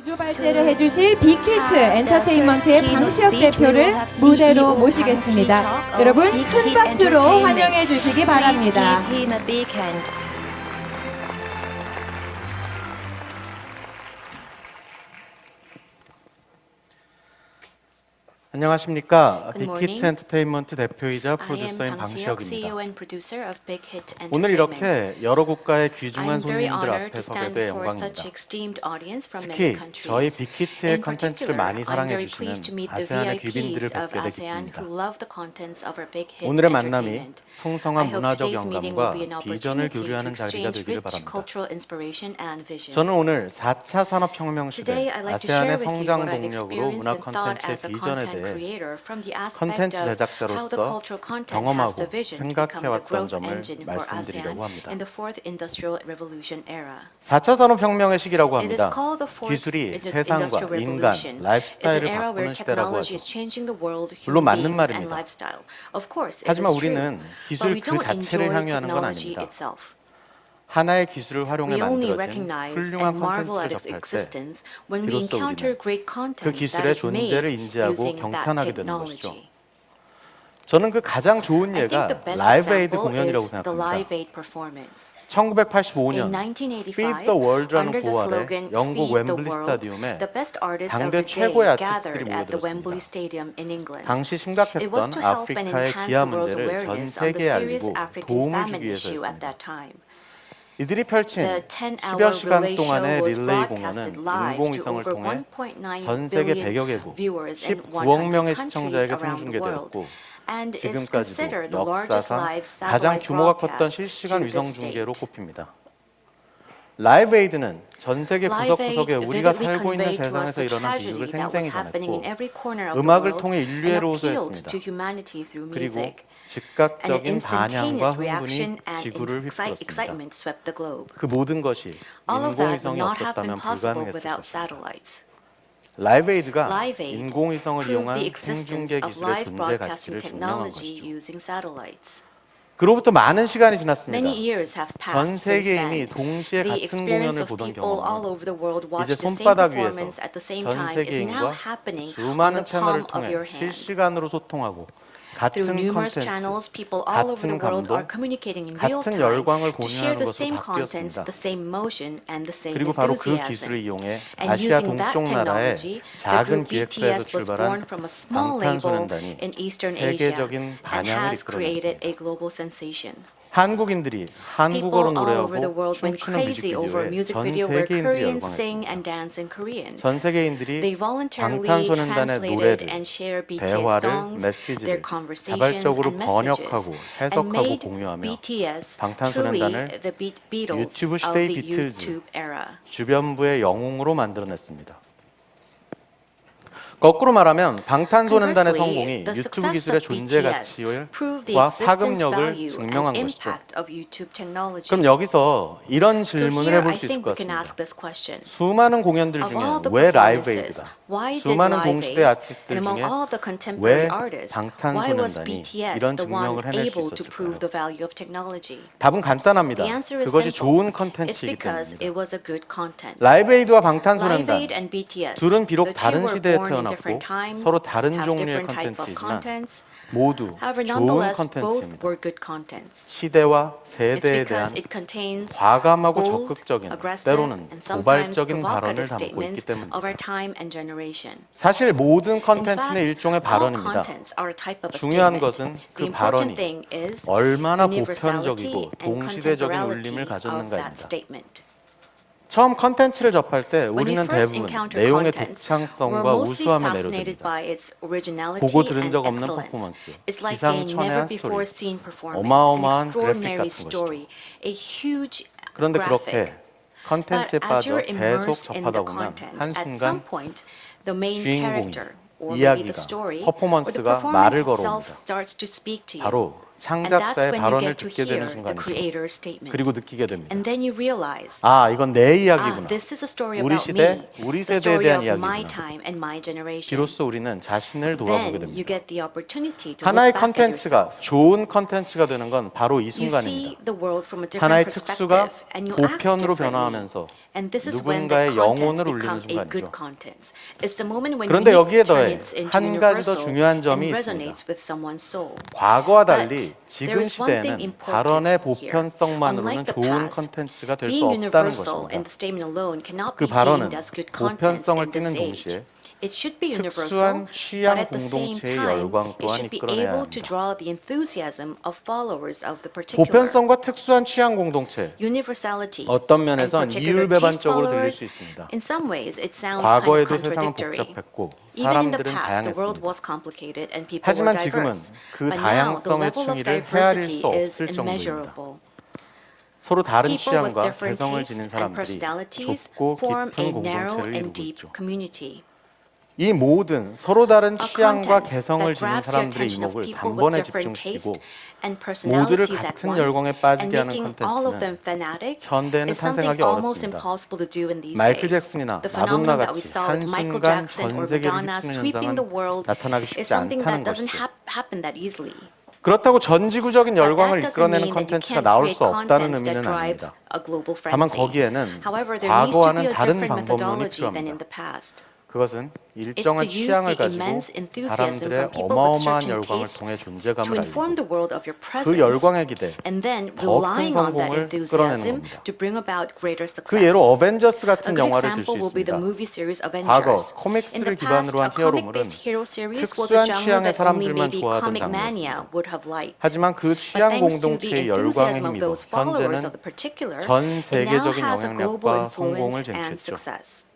기조 발제를 해주실 빅히트 엔터테인먼트의 방시혁 대표를 무대로 모시겠습니다. 여러분 큰 박수로 환영해 주시기 바랍니다. 안녕하십니까. 빅히트 엔터테인먼트 대표이자 프로듀서인 방시혁입니다. 오늘 이렇게 여러 국가의 귀중한 손님들 앞에서 뵈뵈 영광입니다. 특히 저희 빅히트의 컨텐츠를 많이 사랑해 주시는 아세안의 귀빈들을 뵙게 돼 기쁩니다. 오늘의 만남이 풍성한 문화적 영감과 비전을 교류하는 자리가 되기를 바랍니다. 저는 오늘 4차 산업혁명 시대 아세안의 성장 동력으로 문화 컨텐츠의 비전에 대해 컨텐츠 제작자로서 경험하고 생각해왔던 점을 말씀드리려고 합니다. 4차 산업혁명의 시기라고 합니다. 기술이 세상과 인간, 라이프스타일을 바꾸는 시대라고 하죠. 물론 맞는 말입니다. 하지만 우리는 기술 그 자체를 향유하는 건 아닙니다. 하나의 기술을 활용해 만들어진 훌륭한 콘텐츠를 접할 때 비로소 우리는 그 기술의 존재를 인지하고 경탄하게 되는 것이죠. 저는 그 가장 좋은 예가 라이브 에이드 공연이라고 생각합니다. 1985년 Feed the World라는 구호 아래 영국 웸블리 스타디움에 당대 최고의 아티스트들이 모여들었습니다. 당시 심각했던 아프리카의 기아 문제를 전 세계에 알리고 도움을 주기 위해서였습니다. 이들이 펼친 10여 시간 동안의 릴레이 공연은 인공위성을 통해 전 세계 100여 개국 19억 명의 시청자에게 생중계되었고 지금까지도 역사상 가장 규모가 컸던 실시간 위성 중계로 꼽힙니다. 라이브 에이드는 전 세계 구석구석에 우리가 살고 있는 세상에서 일어난 비극을 생생히 전했고 음악을 통해 인류애로 호소했습니다. 그리고 즉각적인 반향과 흥분이 지구를 휩쓸었습니다. 그 모든 것이 인공위성이 없었다면 불가능했을 것입니다. 라이브 에이드가 인공위성을 이용한 생중계 기술의 존재 가치를 증명한 것이죠. 그로부터 많은 시간이 지났습니다. 전 세계인이 동시에 같은 공연을 보던 경험은 이제 손바닥 위에서 전 세계인과 수많은 채널을 통해 실시간으로 소통하고 같은 컨텐츠, 같은 감동, 같은 열광을 공유하는 것으로 바뀌었습니다. 그리고 바로 그 기술을 이용해 아시아 동쪽 나라의 작은 기획사에서 출발한 방탄소년단이 세계적인 반향을 이끌어냈습니다. 한국인들이 한국어로 노래하고 춤추는 뮤직비디오에 전 세계인들이 열광했습니다. 전 세계인들이 방탄소년단의 노래를, 대화를, 메시지를 자발적으로 번역하고 해석하고 공유하며 방탄소년단을 유튜브 시대의 비틀즈, 주변부의 영웅으로 만들어냈습니다. 거꾸로 말하면 방탄소년단의 성공이 유튜브 기술의 존재 가치와 파급력을 증명한 것이죠. 그럼 여기서 이런 질문을 해볼 수 있을 것 같습니다. 수많은 공연들 중에 왜 라이브 에이드가, 수많은 동시대 아티스트들 중에 왜 방탄소년단이 이런 증명을 해낼 수 있었을까요? 답은 간단합니다. 그것이 좋은 컨텐츠이기 때문입니다. 라이브 에이드와 방탄소년단 둘은 비록 다른 시대에 태어났고 서로 다른 종류의 컨텐츠이지만 모두 좋은 컨텐츠입니다. 시대와 세대에 대한 과감하고 적극적인, 때로는 도발적인 발언을 담고 있기 때문입니다. 사실 모든 컨텐츠는 일종의 발언입니다. 중요한 것은 그 발언이 얼마나 보편적이고 동시대적인 울림을 가졌는가입니다. 처음 컨텐츠를 접할 때 우리는 대부분 내용의 독창성과 우수함에 매료됩니다. 보고 들은 적 없는 퍼포먼스, 기상천외한 스토리, 어마어마한 그래픽 같은 것이죠. 그런데 그렇게 컨텐츠에 빠져 계속 접하다 보면 한순간 주인공이, 이야기가, 퍼포먼스가 말을 걸어옵니다. 바로 창작자의 that's when you 발언을 get to 듣게 되는 hear the 순간이죠. creator's statement. 그리고 느끼게 됩니다. And then you realize, 아, 이건 내 이야기구나. this is a story 우리 about 시대, me, 우리 the 세대에 story 대한 of my 이야기구나. time and my generation. 비로소 우리는 자신을 돌아보게 Then you 됩니다. get the opportunity to 하나의 look back at 컨텐츠가 yourself. 좋은 컨텐츠가 되는 건 바로 이 You see 순간입니다. the world from a 하나의 different 특수가 perspective, and you act 보편으로 differently. 변화하면서 And this is when the 누군가의 contents 영혼을 울리는 become a good 순간이죠. contents. It's the moment when 그런데 you 여기에 turn 더해 it into 한 가지 더 universal 중요한 점이 and 있습니다. resonates with someone's soul. 과거와 달리 But 지금 there is one thing 시대에는 important 발언의 here. 보편성만으로는 Unlike the 좋은 past, 컨텐츠가 될 수 being 없다는 universal and 것입니다. the statement alone cannot 그 be 발언은 deemed as good contents 보편성을 in this 띠는 age. 동시에 It should be universal, 특수한 but 취향 at the same 공동체의 time, 열광 it 또한 should be 이끌어내야 able to 합니다. draw the enthusiasm of followers of the particular. 보편성과 특수한 취향 공동체, Universality 어떤 and 면에선 particular taste 이율배반적으로 들릴 followers, 수 있습니다. in some ways, it sounds kind of 과거에도 세상은 contradictory. 복잡했고 Even in the 사람들은 past, the world 다양했습니다. was complicated and people were 하지만 지금은 diverse. 그 But now, the 다양성의 level of 층위를 헤아릴 diversity 수 is 없을 정도입니다. immeasurable. 서로 다른 People with 취향과 different 개성을 tastes 지닌 and 사람들이 personalities 좁고 form a 깊은 narrow 공동체를 and 이루고 deep 있죠. community. 이 모든 서로 다른 A 취향과 content 개성을 that 지닌 grabs the 사람들의 attention of 이목을 people with 단번에 different 집중시키고 taste and 모두를 personalities at 같은 once 열광에 and 빠지게 하는 making all of them 컨텐츠는 fanatic 현대에는 is something 탄생하기 almost 어렵습니다. impossible to do in these 마이클 days. 잭슨이나 The 마돈나 phenomenon that we 같이 saw with Michael 한순간 Jackson or 전 세계를 Madonna 휩쓰는 sweeping the world 현상은 나타나기 is 쉽지 something that 않다는 doesn't 것이죠. happen that easily. 그렇다고 전지구적인 But 열광을 that doesn't 이끌어내는 mean that you 컨텐츠가 can't 나올 create 수 없다는 contents that 의미는 drives 아닙니다. a global 다만 frenzy. 거기에는 However, there needs to be 과거와는 a 다른 different 방법론이 methodology than in 필요합니다. the past. 그것은 It's 일정한 to use 취향을 the 가지고 immense enthusiasm 사람들의 from people with 어마어마한 certain 열광을 tastes 통해 to 존재감을 inform the 알리고 world of your 그 presence, 열광에 기대 and then 더 큰 relying on that 성공을 끌어내는 enthusiasm 겁니다. to bring about greater 그 success. 예로 어벤져스 A 같은 good 영화를 들 수 example will be the 있습니다. movie series 과거 Avengers. In 코믹스를 the past, 기반으로 a 한 히어로물은 comic-based hero series was 특수한 a genre 취향의 that only 사람들만 maybe 좋아하던 comic mania 장르였습니다. would have liked. 하지만 그 But 취향 thanks to the 공동체의 열광에 enthusiasm of 힘입어 those followers 현재는 of the particular, 전 it now 세계적인 has a global 영향력과 성공을 influence and 쟁취했죠. success.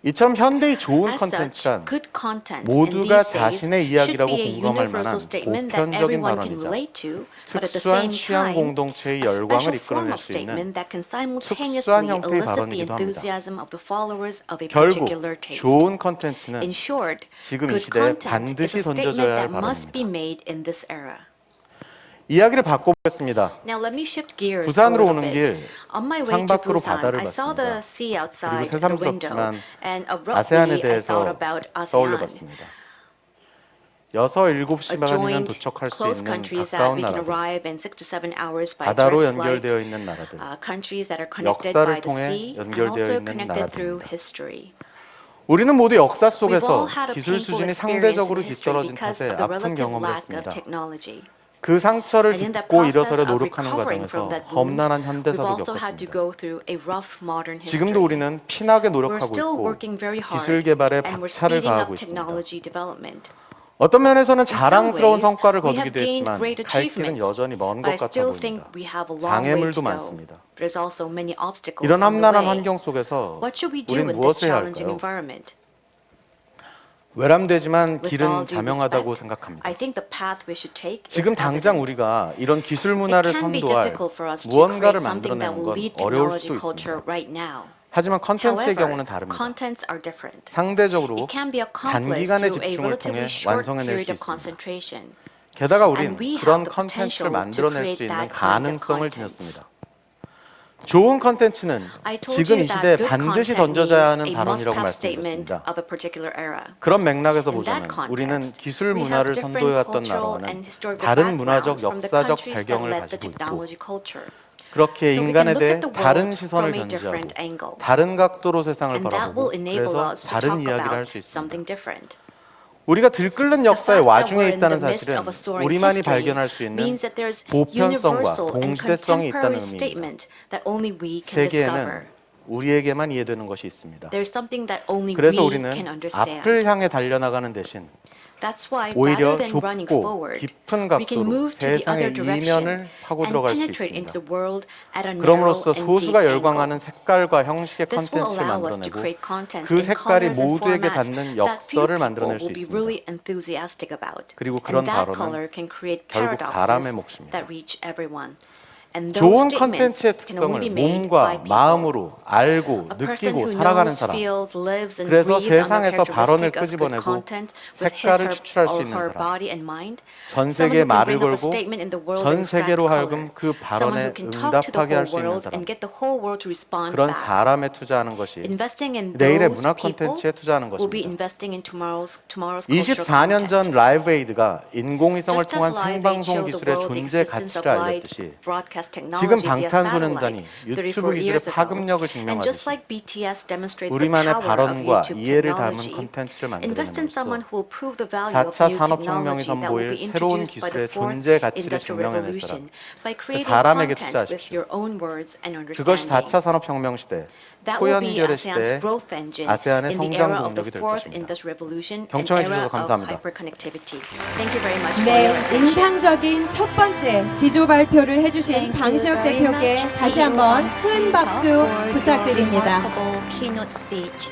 이처럼 현대의 좋은 As such, 컨텐츠란 good contents in 모두가 these days 자신의 should 이야기라고 be a 공감할 만한 universal statement that 보편적인 everyone can 발언이자 relate to, but at the 특수한 same 취향 time, 공동체의 a 열광을 special form 이끌어낼 of 수 있는 statement that can 특수한 simultaneously 형태의 elicit the 발언이기도 합니다. enthusiasm of the followers of a 결국 particular taste. 좋은 컨텐츠는 In short, 지금 이 good 시대에 content is 반드시 a statement 던져져야 할 that must be 발언입니다. made in this era. 이야기를 바꿔보겠습니다. Now let me shift gears a 부산으로 little 오는 bit. 길 On my way to 창밖으로 Busan, 바다를 I saw 봤습니다. the sea outside 그리고 the window, 새삼스럽지만 and 아세안에 abruptly I thought 대해서 about ASEAN. 떠올려봤습니다. 6-7시간이면 Joint 도착할 수 close 있는 countries that 가까운 we can 나라들, arrive in 6 to 7 hours by 바다로 direct flight, 연결되어 있는 나라들, countries that are connected 역사를 by the 통해 sea and 연결되어 also 있는 connected through 나라들입니다. history. 우리는 모두 역사 We've 속에서 all had a 기술 painful 수준이 experience in 상대적으로 history 뒤떨어진 because 탓에 of the 아픈 relative 경험을 lack of 했습니다. technology. 그 상처를 And in the 딛고 process 일어서려 of 노력하는 recovering 과정에서 from that wound, 험난한 we've 현대사도 also had to 겪었습니다. go through a rough modern 지금도 history. 우리는 피나게 We're 노력하고 still 있고 working very hard, 기술 개발에 and we're 박차를 speeding 가하고 up 있습니다. technology development. 어떤 면에서는 In some 자랑스러운 ways, 성과를 we have 거두기도 gained 했지만 great 갈 길은 achievements, 여전히 먼 but I 것 같아 still think 보입니다. we have a long way 장애물도 to go. 많습니다. There's also many obstacles 이런 on the 험난한 way. 환경 속에서 What should we do 우린 in this 무엇을 해야 challenging 할까요? environment? 외람되지만 With all 길은 due 자명하다고 respect, 생각합니다. I think the path we should take is 지금 당장 evident. 우리가 이런 기술 It 문화를 can be 선도할 difficult for us to 무언가를 create something that 만들어내는 will 건 lead 어려울 technology 수도 culture 있습니다. right now. 하지만 컨텐츠의 However, 경우는 다릅니다. contents are different. 상대적으로 It can be accomplished 단기간의 through a 집중을 통해 relatively short 완성해낼 period 수 of 있습니다. concentration. 게다가 우린 And we 그런 have the 컨텐츠를 potential to 만들어낼 수 create 있는 that kind of 가능성을 contents. 지녔습니다. 좋은 컨텐츠는 I told 지금 you 이 시대에 that good 반드시 content 던져져야 means 하는 a 발언이라고 must-have statement 말씀드렸습니다. of a particular era. 그런 맥락에서 In 보자면 that 우리는 context, 기술 we 문화를 have different 선도해왔던 cultural and 나라와는 historical 다른 문화적 backgrounds from the 역사적 countries that 배경을 led the 가지고 있고 technology culture. 그렇게 So we 인간에 can look 대해 at the 다른 world 시선을 from a 견지하고 different angle. 다른 각도로 세상을 And that will 바라보고 enable 그래서 us to 다른 talk 이야기를 할 about 수 있습니다. something different. 우리가 들끓는 The 역사의 fact that 와중에 we're in 있다는 the midst 사실은 of a soaring 우리만이 history 발견할 수 있는 means that there's 보편성과 universal and 동시대성이 있다는 contemporary 의미입니다. statement that only we can 세계에는 discover. 우리에게만 이해되는 것이 있습니다. There's something that only 그래서 we 우리는 can understand. 앞을 향해 달려나가는 대신 That's why 오히려 rather than running 좁고 forward, 깊은 we can 각도로 move to the other 세상의 direction 이면을 파고 and 들어갈 수 penetrate into 있습니다. the world at a narrow 그럼으로써 and deep 소수가 angle. 열광하는 색깔과 형식의 This will 컨텐츠를 allow us to 만들어내고 create contents 그 in 색깔이 colors and 모두에게 formats 닿는 that few 역설을 people 만들어낼 수 will be 있습니다. really enthusiastic about. 그리고 그런 And that 발언은 color can create 결국 사람의 paradoxes 몫입니다. that reach everyone. And 좋은 those 컨텐츠의 statements can only 특성을 be made by 몸과 people. 마음으로 알고 A person 느끼고 who 살아가는 knows, 사람. feels, lives, and 그래서 breathes on the 세상에서 발언을 characteristic of good 끄집어내고 content with his, 색깔을 her, 추출할 수 or 있는 her 사람. body and mind. 전 Someone 세계에 who can 말을 bring up a 걸고 statement in the world 전 and extract 세계로 color. 하여금 그 Someone 발언에 who can talk to the 응답하게 할 whole 수 있는 world 사람. and get the whole world to respond 그런 back. 사람에 투자하는 것이 Investing in 내일의 those 문화 people 콘텐츠에 투자하는 will be 것입니다. investing in tomorrow's cultural 24년 전 content. 라이브 에이드가 인공위성을 Just as 통한 Live Aid 생방송 showed the 기술의 world the 존재 existence of 가치를 live 알렸듯이 broadcast 지금 technology via 방탄소년단이 satellite 유튜브 34 기술의 years ago, 파급력을 and just 증명하듯이 like BTS demonstrated the 우리만의 power of 발언과 YouTube 이해를 담은 technology, 컨텐츠를 invest in someone 만들어냄으로써 who will prove the value of 4차 new 산업혁명이 technology that will be 선보일 새로운 introduced by 기술의 the fourth 존재 가치를 industrial 증명해낼 revolution 사람. by creating 사람에게 content with 투자하십시오. your own words and 그것이 understanding. 4차 산업혁명 시대, That will be 초연결의 ASEAN's 시대에 growth engine 아세안의 in the 성장 era of the 동력이 될 fourth 것입니다. industrial revolution, an 경청해 era 주셔서 of 감사합니다. hyperconnectivity. Thank you very much for 네, your attention. 인상적인 첫 번째 기조 발표를 해주신 방시혁 대표께 다시 한번 큰 박수 부탁드립니다. Keynote speech.